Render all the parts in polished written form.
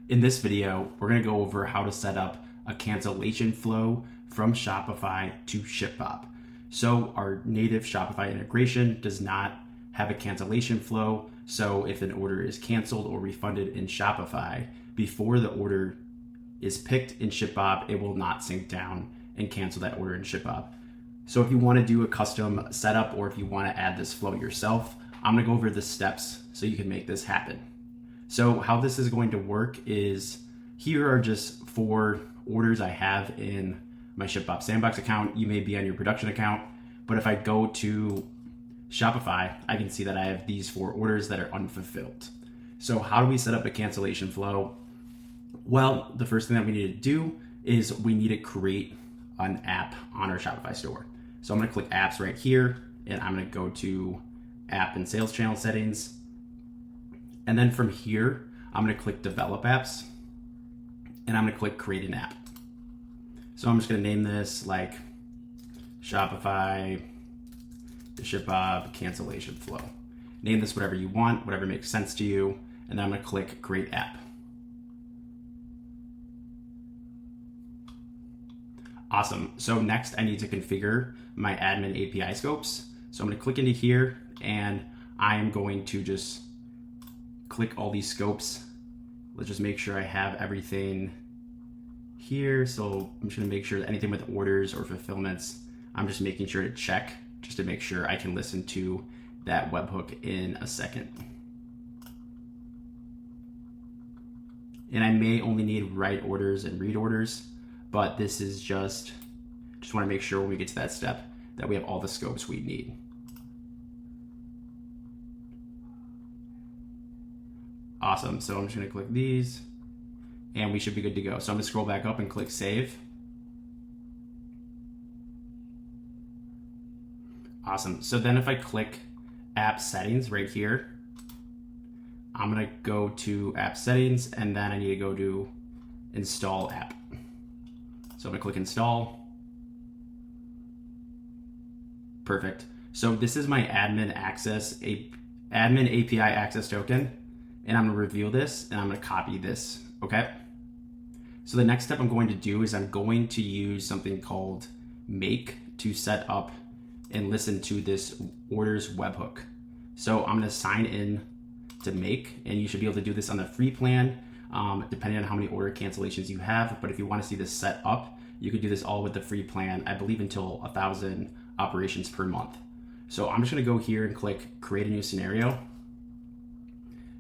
In this video, we're going to go over how to set up a cancellation flow from Shopify to ShipBob. So our native Shopify integration does not have a cancellation flow. So if an order is canceled or refunded in Shopify, before the order is picked in ShipBob, it will not sync down and cancel that order in ShipBob. So if you want to do a custom setup or if you want to add this flow yourself, I'm going to go over the steps so you can make this happen. So how this is going to work is here are just 4 orders I have in my ShipBob Sandbox account. You may be on your production account, but if I go to Shopify, I can see that I have these 4 orders that are unfulfilled. So how do we set up a cancellation flow? Well, the first thing that we need to do is we need to create an app on our Shopify store. So I'm going to click apps right here, and I'm going to go to app and sales channel settings. And then from here, I'm going to click develop apps, and I'm going to click create an app. So I'm just going to name this like Shopify, the ShipBob cancellation flow. Name this whatever you want, whatever makes sense to you. And then I'm going to click create app. Awesome. So next I need to configure my admin API scopes. So I'm going to click into here, and I am going to just click all these scopes. Let's just make sure I have everything here. So I'm just going to make sure that anything with orders or fulfillments, I'm just making sure to check just to make sure I can listen to that webhook in a second. And I may only need write orders and read orders, but this is just want to make sure when we get to that step that we have all the scopes we need. Awesome. So I'm just going to click these and we should be good to go. So I'm going to scroll back up and click save. Awesome. So then if I click app settings right here, I'm going to go to app settings, and then I need to go to install app. So I'm going to click install. Perfect. So this is my admin API access token. And I'm going to reveal this, and I'm going to copy this, okay? So the next step I'm going to do is I'm going to use something called Make to set up and listen to this orders webhook. So I'm going to sign in to Make, and you should be able to do this on the free plan, depending on how many order cancellations you have. But if you want to see this set up, you could do this all with the free plan, I believe until 1,000 operations per month. So I'm just going to go here and click create a new scenario.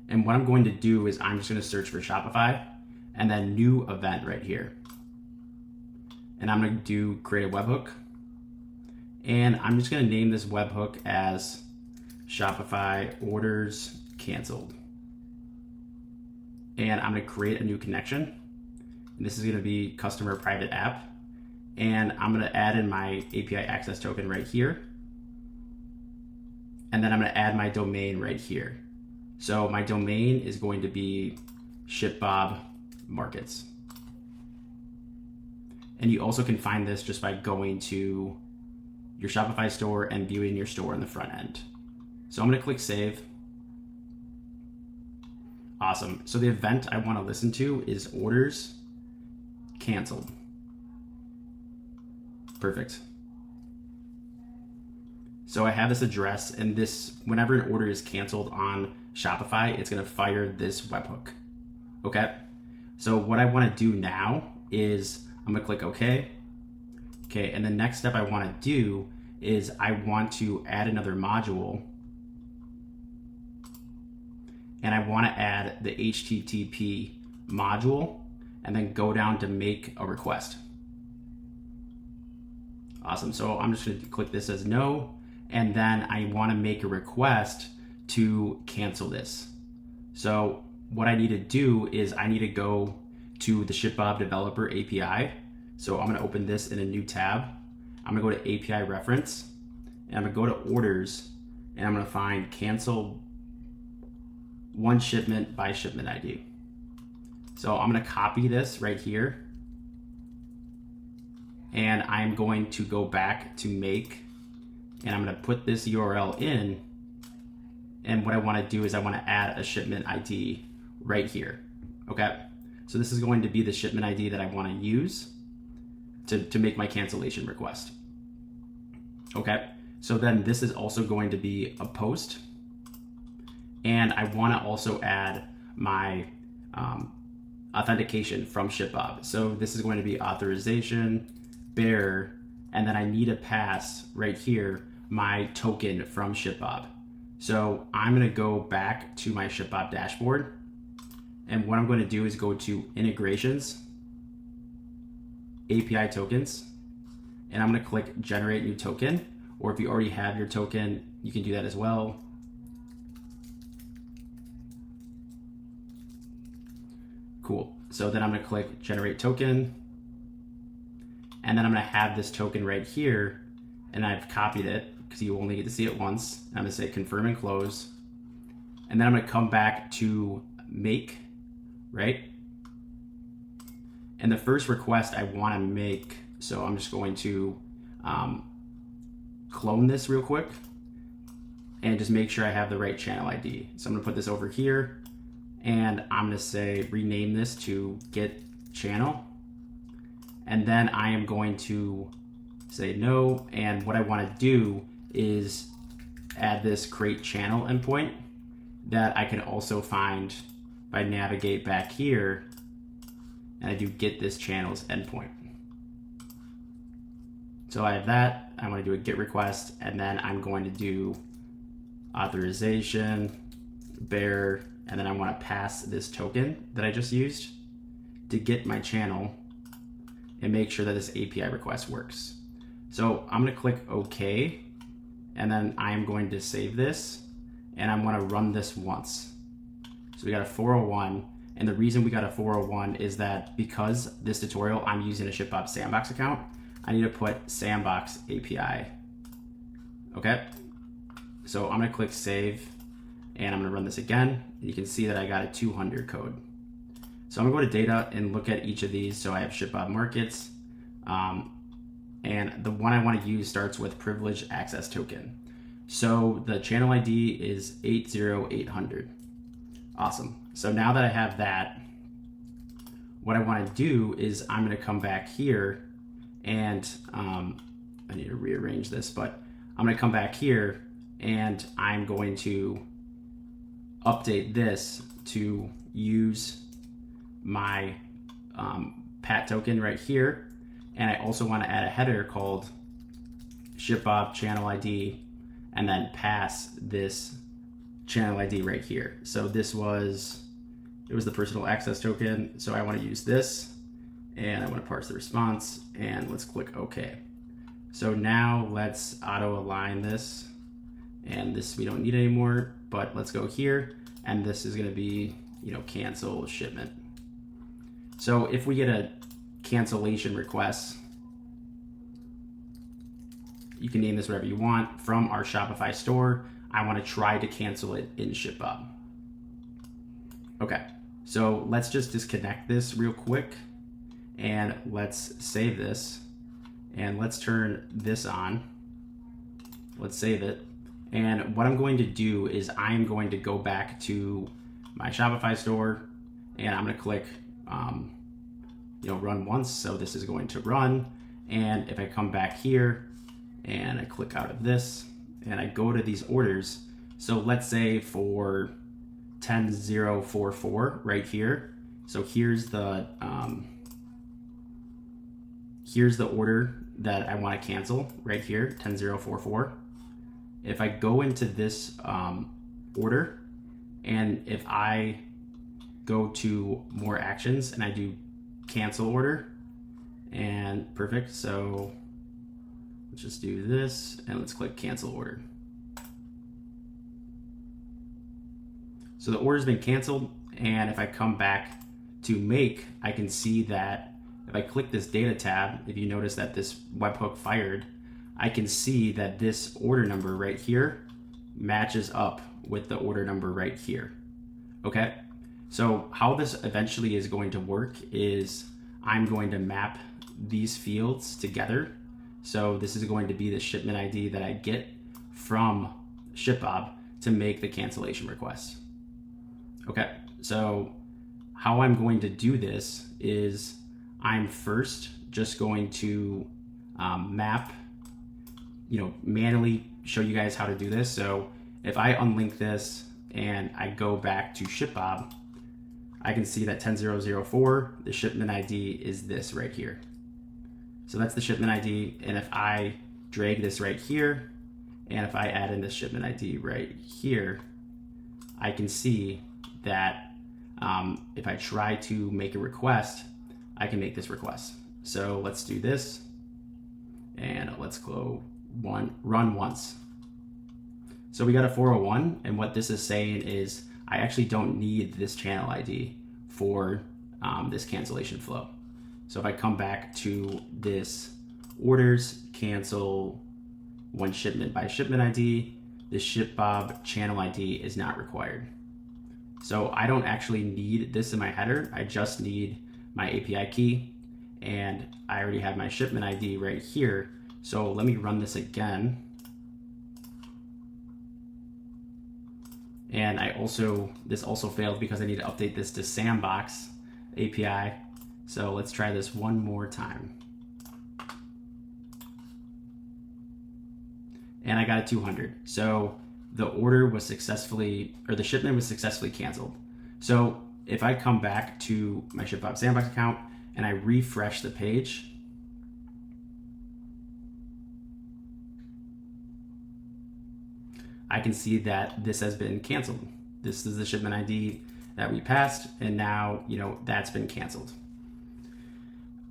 And what I'm going to do is I'm just going to search for Shopify and then new event right here. And I'm going to do create a webhook. And I'm just going to name this webhook as Shopify orders canceled. And I'm going to create a new connection. And this is going to be customer private app. And I'm going to add in my API access token right here. And then I'm going to add my domain right here. So my domain is going to be ShipBob Markets. And you also can find this just by going to your Shopify store and viewing your store in the front end. So I'm going to click save. Awesome. So the event I want to listen to is orders canceled. Perfect. So I have this address, and this, whenever an order is canceled on Shopify, it's going to fire this webhook. Okay. So what I want to do now is I'm going to click OK. Okay. And the next step I want to do is I want to add another module, and I want to add the HTTP module and then go down to make a request. Awesome. So I'm just going to click this as no. And then I want to make a request to cancel this. So what I need to do is I need to go to the ShipBob developer API. So I'm going to open this in a new tab. I'm going to go to API reference, and I'm going to go to orders, and I'm going to find cancel one shipment by shipment ID. So I'm going to copy this right here, and I'm going to go back to Make, and I'm going to put this URL in, and what I want to do is I want to add a shipment ID right here. Okay, So this is going to be the shipment ID that I want to use to make my cancellation request. Okay, so then this is also going to be a post. And I want to also add my authentication from ShipBob. So this is going to be authorization, bearer, and then I need to pass right here my token from ShipBob. So I'm going to go back to my ShipBob dashboard. And what I'm going to do is go to integrations, API tokens, and I'm going to click generate new token. Or if you already have your token, you can do that as well. Cool. So then I'm going to click generate token. And then I'm going to have this token right here. And I've copied it because you only get to see it once. I'm going to say confirm and close. And then I'm going to come back to make, right? And the first request I want to make, so I'm just going to clone this real quick and just make sure I have the right channel ID. So I'm going to put this over here. And I'm going to say rename this to get channel. And then I am going to say no. And what I want to do is add this create channel endpoint that I can also find if I navigate back here and I do get this channel's endpoint. So I have that. I want to do a get request, and then I'm going to do authorization, bearer, and then I want to pass this token that I just used to get my channel and make sure that this API request works. So I'm going to click OK, and then I am going to save this, and I'm going to run this once. So we got a 401, and the reason we got a 401 is that because this tutorial I'm using a ShipBob Sandbox account, I need to put Sandbox API. Okay, so I'm going to click save. And I'm going to run this again. You can see that I got a 200 code. So I'm going to go to data and look at each of these. So I have ShipBob markets. And the one I want to use starts with privileged access token. So the channel ID is 80800. Awesome. So now that I have that, what I want to do is I'm going to come back here and I need to rearrange this, but I'm going to come back here and I'm going to update this to use my PAT token right here. And I also want to add a header called ShipBob channel ID and then pass this channel ID right here. So it was the personal access token. So I want to use this and I want to parse the response and let's click OK. So now let's auto align this, and this we don't need anymore, but let's go here. And this is going to be, cancel shipment. So if we get a cancellation request, you can name this whatever you want, from our Shopify store. I want to try to cancel it in ShipBob. Okay, so let's just disconnect this real quick and let's save this and let's turn this on. Let's save it. And what I'm going to do is I'm going to go back to my Shopify store and I'm going to click run once. So this is going to run. And if I come back here and I click out of this and I go to these orders, so let's say for 10044 right here. So here's the order that I want to cancel right here, 10044. If I go into this order and if I go to more actions and I do cancel order, and perfect. So let's just do this and let's click cancel order. So the order's been canceled, and if I come back to make, I can see that if I click this data tab, if you notice that this webhook fired, I can see that this order number right here matches up with the order number right here. Okay, so how this eventually is going to work is I'm going to map these fields together. So this is going to be the shipment ID that I get from ShipBob to make the cancellation request. Okay, so how I'm going to do this is I'm first just going to map, manually show you guys how to do this. So if I unlink this and I go back to ShipBob, I can see that 10004, the shipment ID is this right here. So that's the shipment ID. And if I drag this right here, and if I add in this shipment ID right here, I can see that if I try to make a request, I can make this request. So let's do this, and let's go run once. So we got a 401, and what this is saying is I actually don't need this channel ID for this cancellation flow. So if I come back to this orders, cancel one shipment by shipment ID, the ShipBob channel ID is not required. So I don't actually need this in my header. I just need my API key, and I already have my shipment ID right here. So let me run this again. And this also failed because I need to update this to Sandbox API. So let's try this one more time. And I got a 200. So the order was successfully, or the shipment was successfully canceled. So if I come back to my ShipBob Sandbox account and I refresh the page, I can see that this has been canceled. This is the shipment ID that we passed, and now, that's been canceled.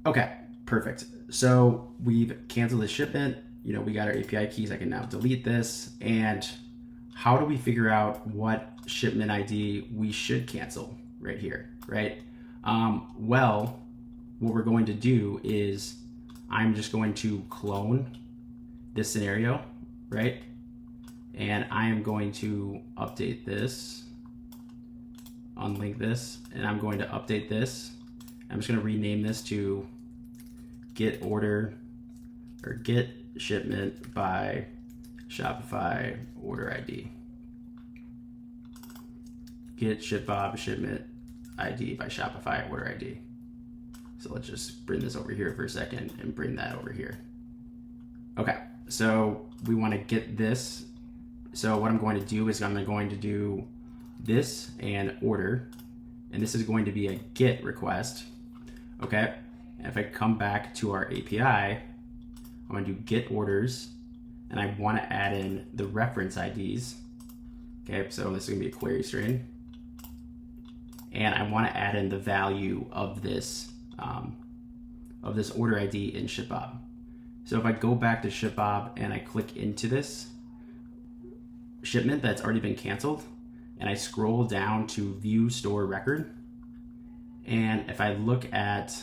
Okay, perfect. So we've canceled the shipment. We got our API keys. I can now delete this. And how do we figure out what shipment ID we should cancel right here, right? Well, what we're going to do is I'm just going to clone this scenario, right? And I am going to update this, unlink this, and I'm going to update this. I'm just going to rename this to get order or get shipment by Shopify order ID. Get ShipBob shipment ID by Shopify order ID. So let's just bring this over here for a second and bring that over here. Okay, so we want to get this. So what I'm going to do is I'm going to do this and order, and this is going to be a GET request. Okay, and if I come back to our API, I'm going to do GET orders, and I want to add in the reference IDs. Okay, so this is going to be a query string, and I want to add in the value of this order ID in ShipBob. So if I go back to ShipBob and I click into this shipment that's already been canceled, and I scroll down to view store record, and if I look at,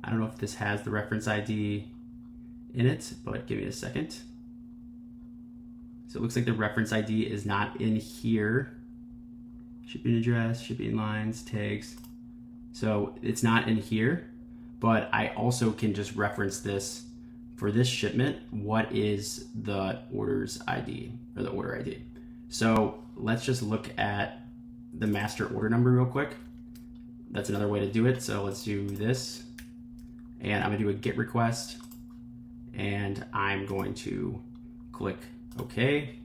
I don't know if this has the reference ID in it, but give me a second. So it looks like the reference ID is not in here. Shipping address, shipping lines, tags. So it's not in here, but I also can just reference this for this shipment. What is the order's ID or the order ID? So let's just look at the master order number real quick. That's another way to do it. So let's do this, and I'm gonna do a GET request, and I'm going to click OK.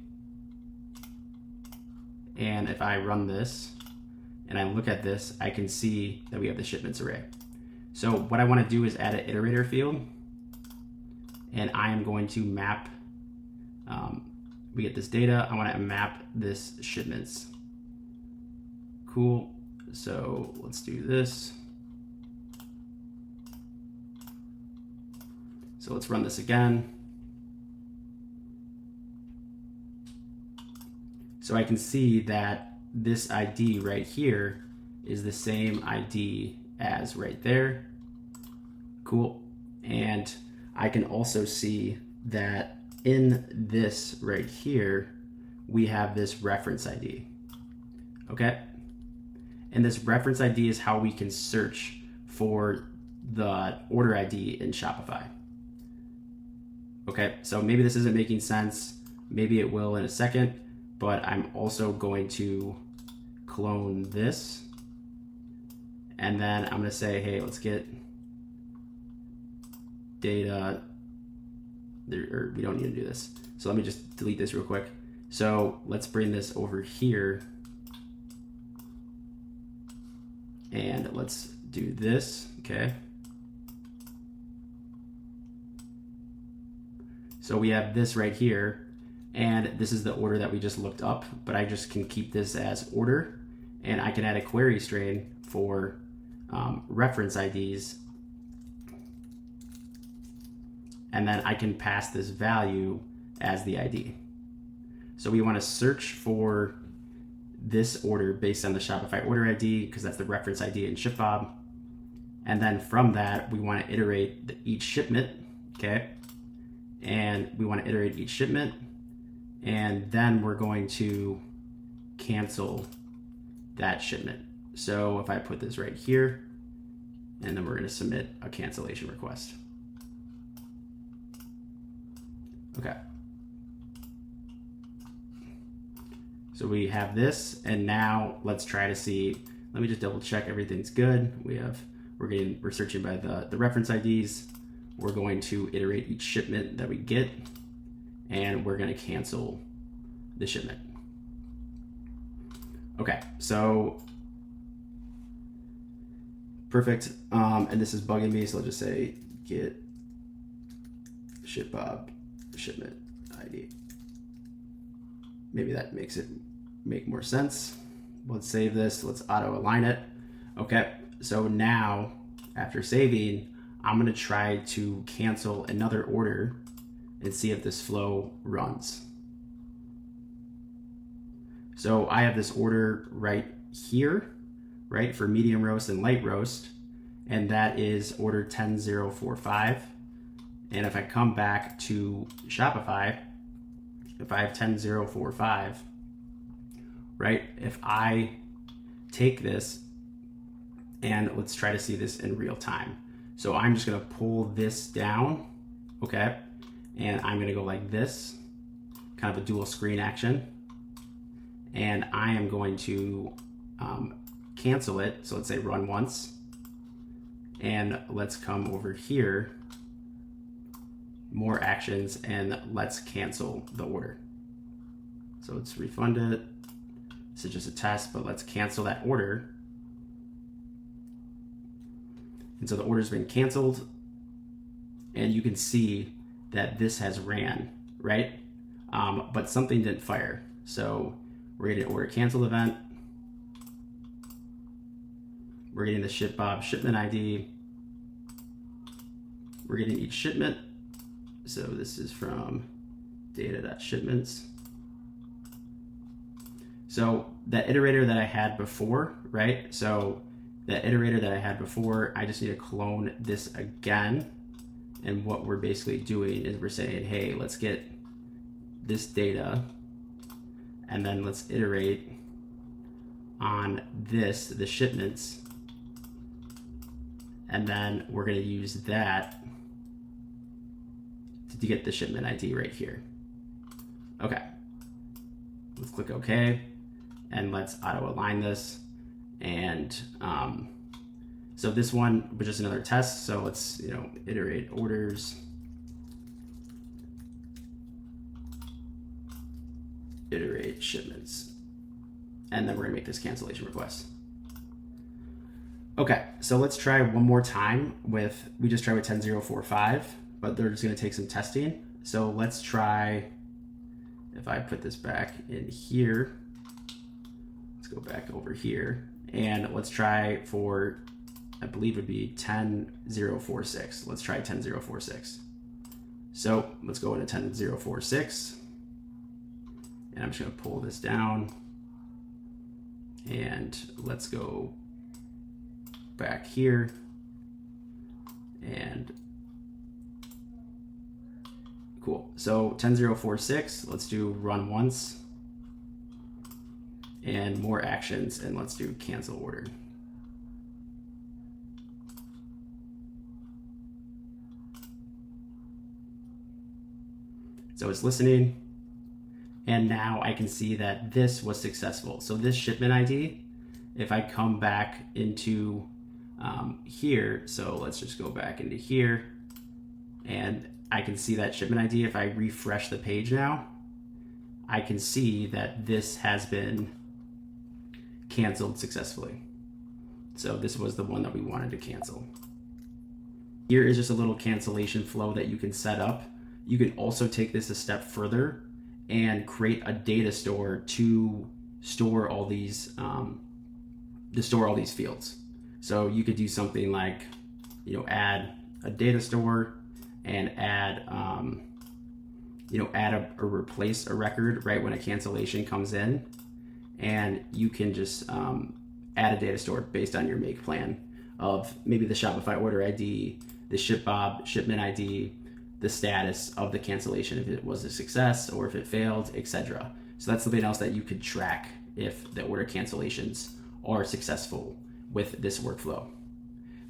And if I run this and I look at this, I can see that we have the shipments array. So what I want to do is add an iterator field, and I am going to map, we get this data, I want to map this shipments. Cool, so let's do this. So let's run this again. So I can see that this ID right here is the same ID as right there. Cool. And I can also see that in this right here, we have this reference ID. Okay. And this reference ID is how we can search for the order ID in Shopify. Okay. So maybe this isn't making sense. Maybe it will in a second, but I'm also going to clone this. And then I'm gonna say, hey, let's get data, or we don't need to do this. So let me just delete this real quick. So let's bring this over here and let's do this, okay? So we have this right here, and this is the order that we just looked up, but I just can keep this as order, and I can add a query string for reference IDs, and then I can pass this value as the ID. So we want to search for this order based on the Shopify order ID, because that's the reference ID in ShipBob. And then from that, we want to iterate each shipment, okay? And we want to iterate each shipment, and then we're going to cancel that shipment. So if I put this right here, and then we're going to submit a cancellation request. Okay. So we have this, and now let's try to see. Let me just double check everything's good. We're searching by the reference IDs. We're going to iterate each shipment that we get, and we're going to cancel the shipment. Okay, so perfect. And this is bugging me, so I'll just say get ShipBob shipment ID. Maybe that makes it make more sense. Let's save this. Let's auto align it. Okay, so now after saving, I'm going to try to cancel another order and see if this flow runs. So I have this order right here, right, for medium roast and light roast, and that is order 10045. And if I come back to Shopify, if I have 10045, right, if I take this, and let's try to see this in real time. So I'm just gonna pull this down, okay? And I'm gonna go like this, kind of a dual screen action. And I am going to cancel it. So let's say run once. And let's come over here, more actions, and let's cancel the order. So let's refund it. This is just a test, but let's cancel that order. And so the order's been canceled, and you can see that this has ran, right? But something didn't fire. So we're getting an order cancel event. We're getting the ShipBob shipment ID. We're getting each shipment. So this is from data.shipments. So that iterator that I had before, right? So that iterator that I had before, I just need to clone this again. And what we're basically doing is we're saying, hey, let's get this data, and then let's iterate on this, the shipments. And then we're gonna use that to get the shipment ID right here. Okay, let's click OK, and let's auto align this. And so this one was just another test. So let's, iterate orders, iterate shipments, and then we're gonna make this cancellation request. Okay, so let's try one more time we just tried with 10045, but they're just gonna take some testing. So let's try, if I put this back in here, let's go back over here, and let's try for, I believe it would be 10046. Let's try 10046. So let's go into 10046, and I'm just gonna pull this down, and let's go back here, and cool. So 10046, let's do run once, and more actions, and let's do cancel order. So it's listening, and now I can see that this was successful. So this shipment ID, if I come back into here. So let's just go back into here, and I can see that shipment ID. If I refresh the page now, I can see that this has been canceled successfully. So this was the one that we wanted to cancel. Here is just a little cancellation flow that you can set up. You can also take this a step further and create a data store to store all these fields. So you could do something like, add a data store and add or replace a record right when a cancellation comes in, and you can just add a data store based on your make plan of maybe the Shopify order ID, the ShipBob shipment ID, the status of the cancellation, if it was a success or if it failed, etc. So that's something else that you could track if the order cancellations are successful with this workflow.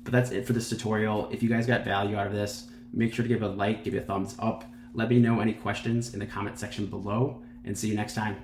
But that's it for this tutorial. If you guys got value out of this, make sure to give a like, give it a thumbs up. Let me know any questions in the comment section below, and see you next time.